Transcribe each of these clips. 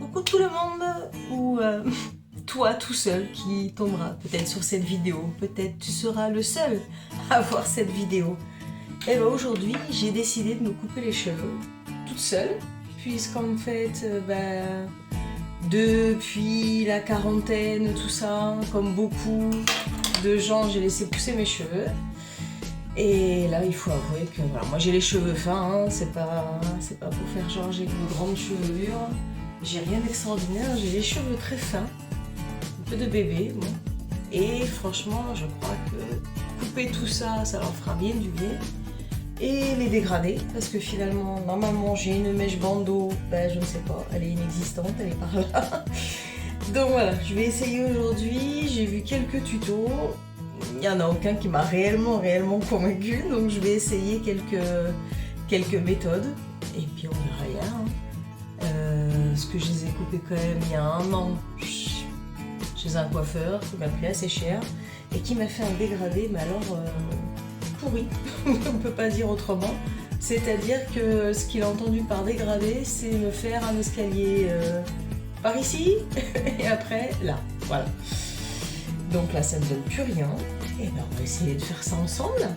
coucou tout le monde, ou toi tout seul qui tombera peut-être sur cette vidéo, peut-être tu seras le seul à voir cette vidéo. Et bien aujourd'hui j'ai décidé de me couper les cheveux toute seule, puisqu'en fait depuis la quarantaine, tout ça, comme beaucoup de gens, j'ai laissé pousser mes cheveux. Et là, il faut avouer que voilà, moi j'ai les cheveux fins, hein, c'est pas pour faire genre j'ai de grandes chevelures. J'ai rien d'extraordinaire, j'ai les cheveux très fins, un peu de bébé, bon. Et franchement, je crois que couper tout ça, ça leur fera bien du bien. Et les dégrader, parce que finalement, normalement, j'ai une mèche bandeau, ben je ne sais pas, elle est inexistante, elle est par là. Donc voilà, je vais essayer aujourd'hui, j'ai vu quelques tutos. Il n'y en a aucun qui m'a réellement convaincu, donc je vais essayer quelques méthodes et puis on verra hier. Parce que je les ai coupés quand même il y a un an chez un coiffeur qui m'a pris assez cher et qui m'a fait un dégradé, mais alors pourri, on ne peut pas dire autrement. C'est-à-dire que ce qu'il a entendu par dégradé, c'est me faire un escalier par ici et après là, voilà. Donc là, ça ne donne plus rien. Et ben on va essayer de faire ça ensemble.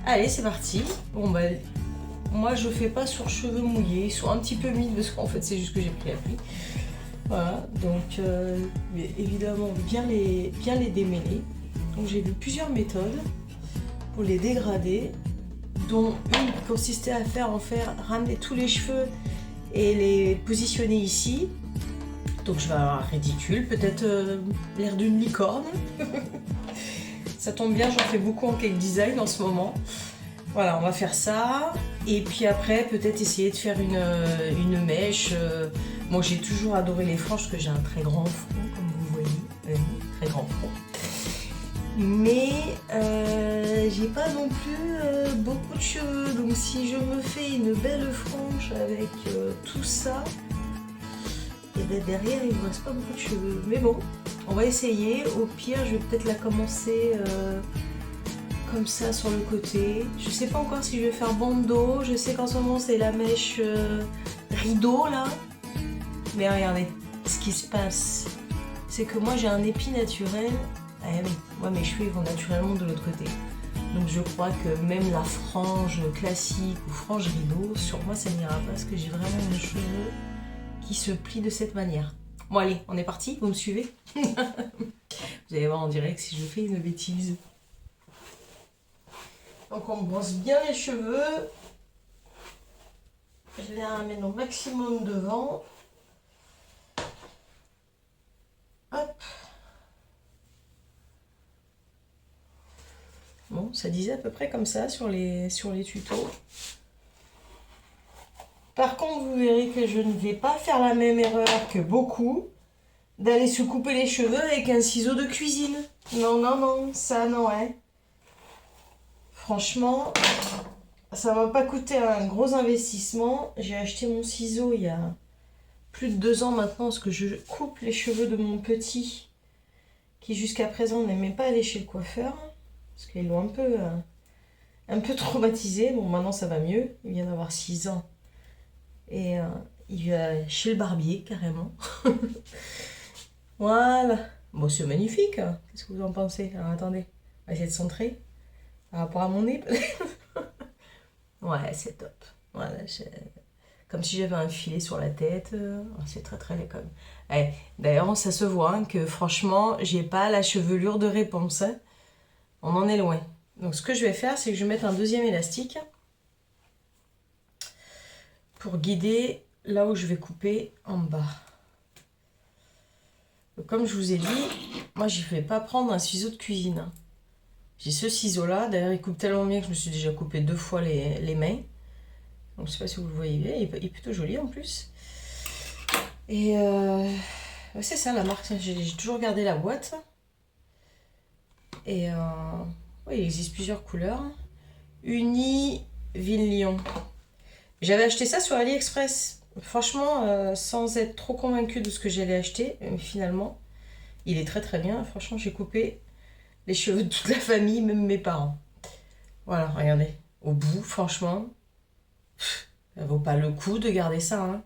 Allez, c'est parti. Bon ben, moi je fais pas sur cheveux mouillés, ils sont un petit peu humides parce qu'en fait c'est juste que j'ai pris la pluie. Voilà, donc évidemment bien les démêler. Donc j'ai vu plusieurs méthodes pour les dégrader, dont une qui consistait à ramener tous les cheveux et les positionner ici. Donc je vais avoir ridicule, peut-être l'air d'une licorne. Ça tombe bien, j'en fais beaucoup en cake design en ce moment. Voilà, on va faire ça. Et puis après, peut-être essayer de faire une mèche. Moi, j'ai toujours adoré les franges parce que j'ai un très grand front, comme vous voyez. Très grand front. Mais j'ai pas non plus beaucoup de cheveux. Donc si je me fais une belle frange avec tout ça, et bien derrière il me reste pas beaucoup de cheveux, mais bon, on va essayer. Au pire je vais peut-être la commencer comme ça sur le côté. Je sais pas encore si je vais faire bandeau, je sais qu'en ce moment c'est la mèche rideau là. Mais regardez, ce qui se passe, c'est que moi j'ai un épi naturel. Ah oui, moi mes cheveux ils vont naturellement de l'autre côté. Donc je crois que même la frange classique ou frange rideau, sur moi ça n'ira pas parce que j'ai vraiment mes cheveux qui se plie de cette manière. Bon allez, on est parti, vous me suivez? Vous allez voir en direct si je fais une bêtise. Donc on brosse bien les cheveux. Je les ramène au maximum devant. Hop. Bon, ça disait à peu près comme ça sur les tutos. Par contre, vous verrez que je ne vais pas faire la même erreur que beaucoup, d'aller se couper les cheveux avec un ciseau de cuisine. Non, non, non, ça non, hein. Franchement, ça m'a pas coûté un gros investissement. J'ai acheté mon ciseau il y a plus de 2 ans maintenant, parce que je coupe les cheveux de mon petit, qui jusqu'à présent n'aimait pas aller chez le coiffeur, parce qu'ils l'ont un peu traumatisé. Bon, maintenant ça va mieux, il vient d'avoir 6 ans. Et il va chez le barbier carrément. Voilà. Bon, c'est magnifique. Qu'est-ce que vous en pensez? Alors attendez, on va essayer de centrer par rapport à mon nez. Ouais, c'est top. Voilà, comme si j'avais un filet sur la tête. C'est très très laid quand même. D'ailleurs, ça se voit hein, que franchement, j'ai pas la chevelure de réponse. Hein. On en est loin. Donc ce que je vais faire, c'est que je vais mettre un deuxième élastique pour guider là où je vais couper en bas. Donc, comme je vous ai dit, moi je ne vais pas prendre un ciseau de cuisine. Hein. J'ai ce ciseau là, d'ailleurs il coupe tellement bien que je me suis déjà coupé 2 fois les mains. Donc je ne sais pas si vous le voyez bien, il est plutôt joli en plus. Et c'est ça la marque, j'ai toujours gardé la boîte. Et oui, il existe plusieurs couleurs. Uni Ville Lyon. J'avais acheté ça sur AliExpress. Franchement, sans être trop convaincue de ce que j'allais acheter, finalement, il est très très bien. Franchement, j'ai coupé les cheveux de toute la famille, même mes parents. Voilà, regardez. Au bout, franchement, ça vaut pas le coup de garder ça. Hein.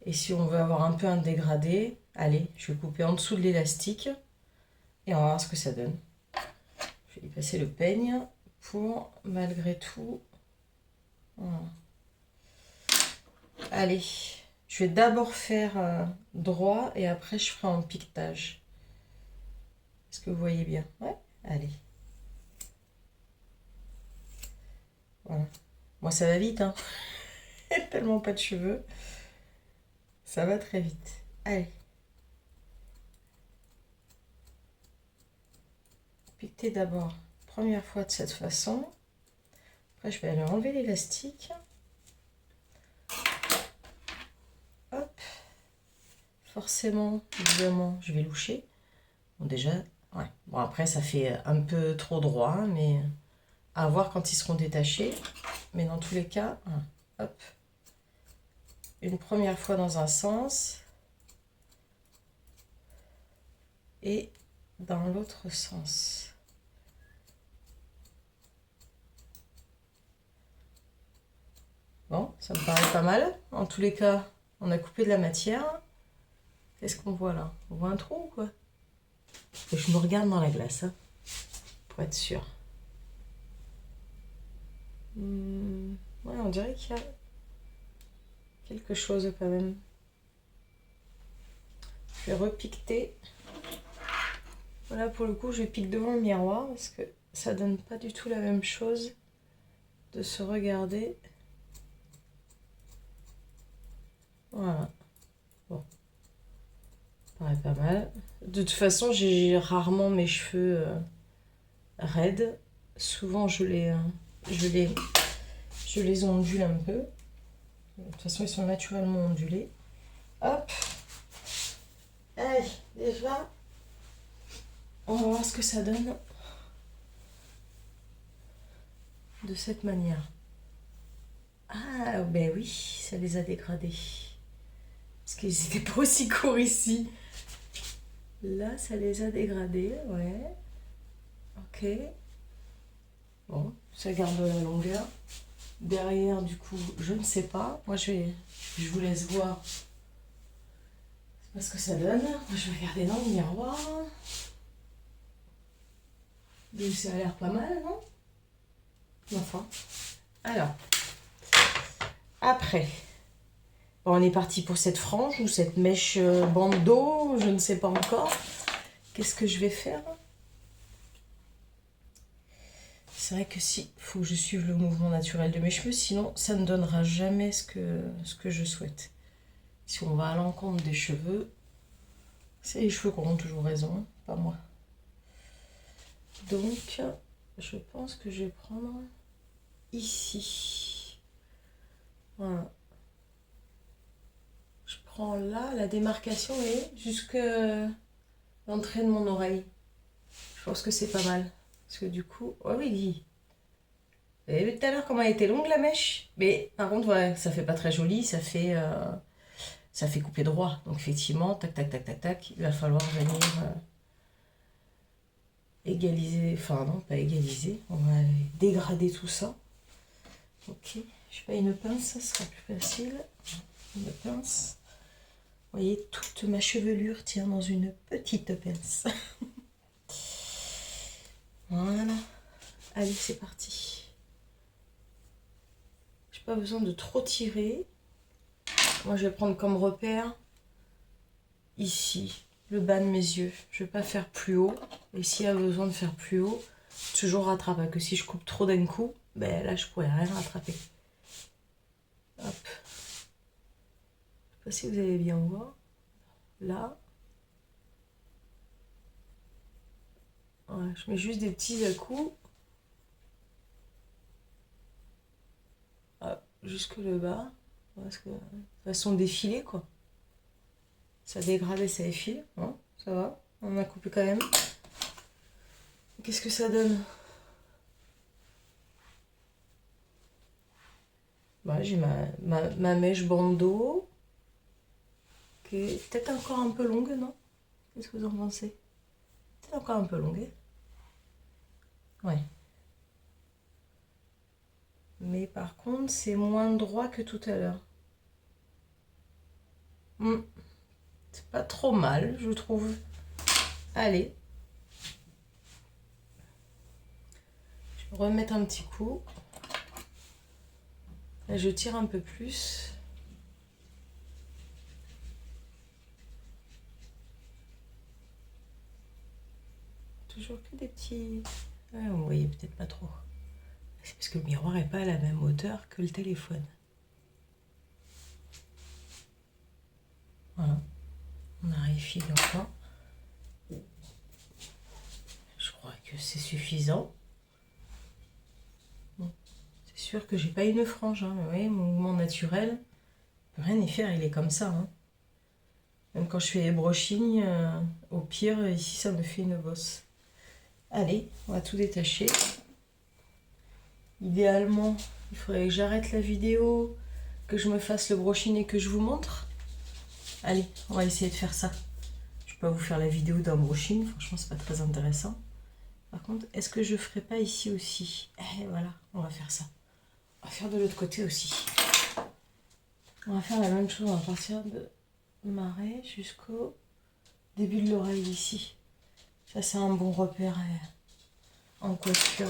Et si on veut avoir un peu un dégradé, allez, je vais couper en dessous de l'élastique et on va voir ce que ça donne. Je vais y passer le peigne pour, malgré tout... Voilà. Allez, je vais d'abord faire droit et après je ferai en piquetage. Est-ce que vous voyez bien? Ouais, allez. Voilà. Moi, ça va vite, hein. Tellement pas de cheveux. Ça va très vite. Allez. Piqueter d'abord, première fois de cette façon. Après, je vais aller enlever l'élastique. Hop. Forcément, évidemment, je vais loucher. Bon, déjà, ouais. Bon, après, ça fait un peu trop droit, mais à voir quand ils seront détachés. Mais dans tous les cas, hop. Une première fois dans un sens. Et dans l'autre sens. Bon, ça me paraît pas mal. En tous les cas, on a coupé de la matière. Qu'est-ce qu'on voit là? On voit un trou ou quoi? Et je me regarde dans la glace, hein, pour être sûr. Ouais, on dirait qu'il y a quelque chose quand même. Je vais repiqueter. Voilà, pour le coup, je pique devant le miroir parce que ça donne pas du tout la même chose de se regarder. Voilà. Bon. Ça paraît pas mal. De toute façon, j'ai rarement mes cheveux raides. Souvent, je les ondule un peu. De toute façon, ils sont naturellement ondulés. Hop. Allez, déjà, on va voir ce que ça donne de cette manière. Ah, ben oui, ça les a dégradés. Parce qu'ils n'étaient pas aussi courts ici. Là, ça les a dégradés, ouais. Ok. Bon, ça garde la longueur. Derrière, du coup, je ne sais pas. Moi, je vous laisse voir ce que ça donne. Moi, je vais regarder dans le miroir. Donc, ça a l'air pas mal, non? Enfin. Alors. Après. Bon, on est parti pour cette frange ou cette mèche bandeau. Je ne sais pas encore. Qu'est-ce que je vais faire? C'est vrai que si, il faut que je suive le mouvement naturel de mes cheveux, sinon ça ne donnera jamais ce que je souhaite. Si on va à l'encontre des cheveux, c'est les cheveux qui auront toujours raison, pas moi. Donc, je pense que je vais prendre ici. Voilà. Je prends là, la démarcation est jusque l'entrée de mon oreille. Je pense que c'est pas mal. Parce que du coup, oh oui, vous avez vu tout à l'heure comment elle était longue la mèche? Mais par contre, ouais, ça fait pas très joli, ça fait couper droit. Donc effectivement, tac, tac, tac, tac, tac, il va falloir venir égaliser, enfin non, pas égaliser, on va dégrader tout ça. Ok, je sais pas, une pince, ça sera plus facile. Une pince. Vous voyez, toute ma chevelure tient dans une petite pince. Voilà. Allez, c'est parti. J'ai pas besoin de trop tirer. Moi, je vais prendre comme repère ici, le bas de mes yeux. Je vais pas faire plus haut. Et s'il y a besoin de faire plus haut, toujours rattraper. Que si je coupe trop d'un coup, ben là, je pourrais rien rattraper. Hop. Je sais pas si vous allez bien voir. Là. Voilà, je mets juste des petits à-coups. Hop, jusque le bas. Parce que de toute façon défilé quoi. Ça dégrade et ça effile. Bon, ça va. On a coupé quand même. Qu'est-ce que ça donne? Bah, j'ai ma mèche bandeau. Qui est peut-être encore un peu longue, non? Qu'est-ce que vous en pensez? Peut-être encore un peu longue. Ouais. Mais par contre, c'est moins droit que tout à l'heure. C'est pas trop mal, je trouve. Allez. Je vais remettre un petit coup. Là, je tire un peu plus. Toujours que des petits... Ouais, vous voyez peut-être pas trop. C'est parce que le miroir n'est pas à la même hauteur que le téléphone. Voilà. On arrive finement. Je crois que c'est suffisant. Bon. C'est sûr que j'ai pas une frange. Hein. Vous voyez, mon mouvement naturel, je peux rien y faire, il est comme ça. Hein. Même quand je fais les brochings, au pire, ici, ça me fait une bosse. Allez, on va tout détacher. Idéalement, il faudrait que j'arrête la vidéo, que je me fasse le brushing et que je vous montre. Allez, on va essayer de faire ça. Je peux pas vous faire la vidéo d'un brushing, franchement c'est pas très intéressant. Par contre, est-ce que je ferai pas ici aussi? Et voilà, on va faire ça. On va faire de l'autre côté aussi. On va faire la même chose, on va partir de marais jusqu'au début de l'oreille ici. Ça c'est un bon repère en coiffure.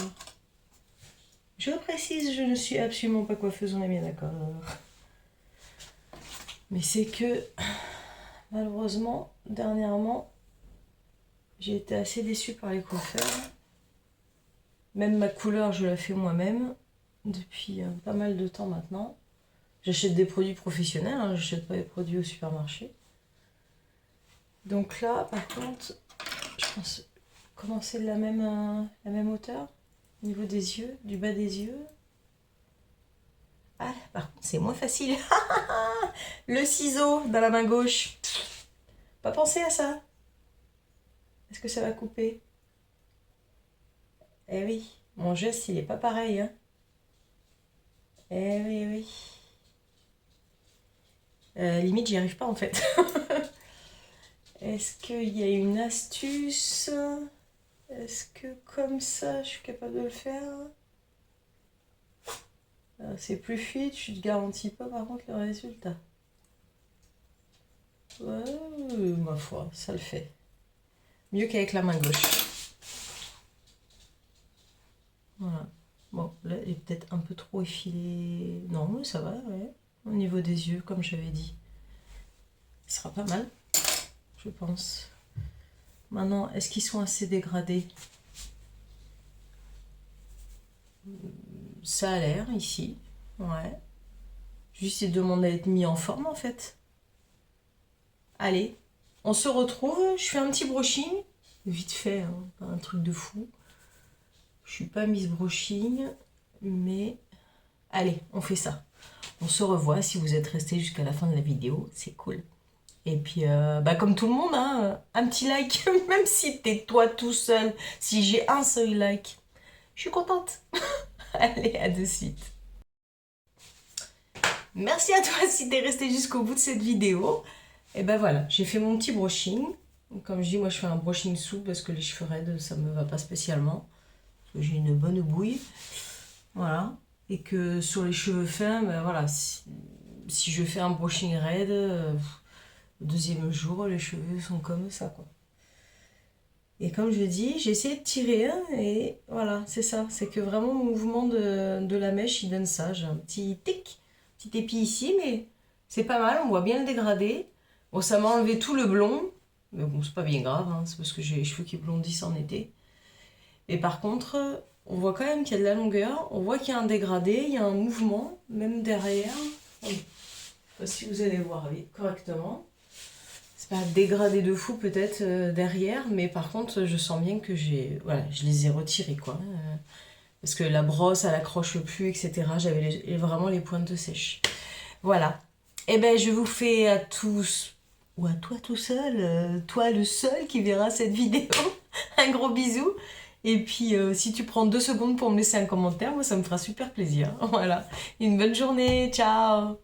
Je précise, je ne suis absolument pas coiffeuse, on est bien d'accord. Mais c'est que, malheureusement, dernièrement, j'ai été assez déçue par les coiffeurs. Même ma couleur, je la fais moi-même depuis pas mal de temps maintenant. J'achète des produits professionnels, hein, j'achète pas des produits au supermarché. Donc là, par contre, je pense commencer de la même hauteur. Au niveau des yeux, du bas des yeux. Ah, par contre, c'est moins facile. Le ciseau dans la main gauche. Pas pensé à ça. Est-ce que ça va couper? Eh oui, mon geste, il est pas pareil. Hein. Eh oui, oui. Limite, j'y arrive pas en fait. Est-ce qu'il y a une astuce? Est-ce que comme ça, je suis capable de le faire? C'est plus fluide, je te garantis pas par contre le résultat. Ouais, ma foi, ça le fait. Mieux qu'avec la main gauche. Voilà. Bon, là, il est peut-être un peu trop effilé. Non, mais ça va, ouais. Au niveau des yeux, comme j'avais dit. Ce sera pas mal, je pense. Maintenant, est-ce qu'ils sont assez dégradés? Ça a l'air ici, ouais. Juste, il demande à être mis en forme en fait. Allez, on se retrouve. Je fais un petit brushing, vite fait, hein, pas un truc de fou. Je suis pas mise brushing, mais allez, on fait ça. On se revoit si vous êtes resté jusqu'à la fin de la vidéo, c'est cool. Et puis, comme tout le monde, hein, un petit like, même si t'es toi tout seul, si j'ai un seul like, je suis contente. Allez, à de suite. Merci à toi si t'es resté jusqu'au bout de cette vidéo. Et ben voilà, j'ai fait mon petit brushing. Comme je dis, moi je fais un brushing souple parce que les cheveux raides, ça me va pas spécialement. Parce que j'ai une bonne bouille. Voilà. Et que sur les cheveux fins, ben voilà, si je fais un brushing raide, le deuxième jour, les cheveux sont comme ça, quoi. Et comme je dis, j'ai essayé de tirer et voilà, c'est ça. C'est que vraiment le mouvement de la mèche, il donne ça. J'ai un petit tic, petit épi ici, mais c'est pas mal, on voit bien le dégradé. Bon, ça m'a enlevé tout le blond, mais bon, c'est pas bien grave, hein, c'est parce que j'ai les cheveux qui blondissent en été. Et par contre, on voit quand même qu'il y a de la longueur, on voit qu'il y a un dégradé, il y a un mouvement, même derrière. Je sais pas si vous allez voir correctement. C'est pas dégradé de fou peut-être derrière, mais par contre je sens bien que voilà, je les ai retirés quoi. Parce que la brosse elle accroche plus, etc. J'avais vraiment les pointes sèches. Voilà. Et ben je vous fais à tous, ou à toi tout seul, toi le seul qui verra cette vidéo, un gros bisou. Et puis si tu prends 2 secondes pour me laisser un commentaire, moi ça me fera super plaisir. Voilà. Une bonne journée, ciao.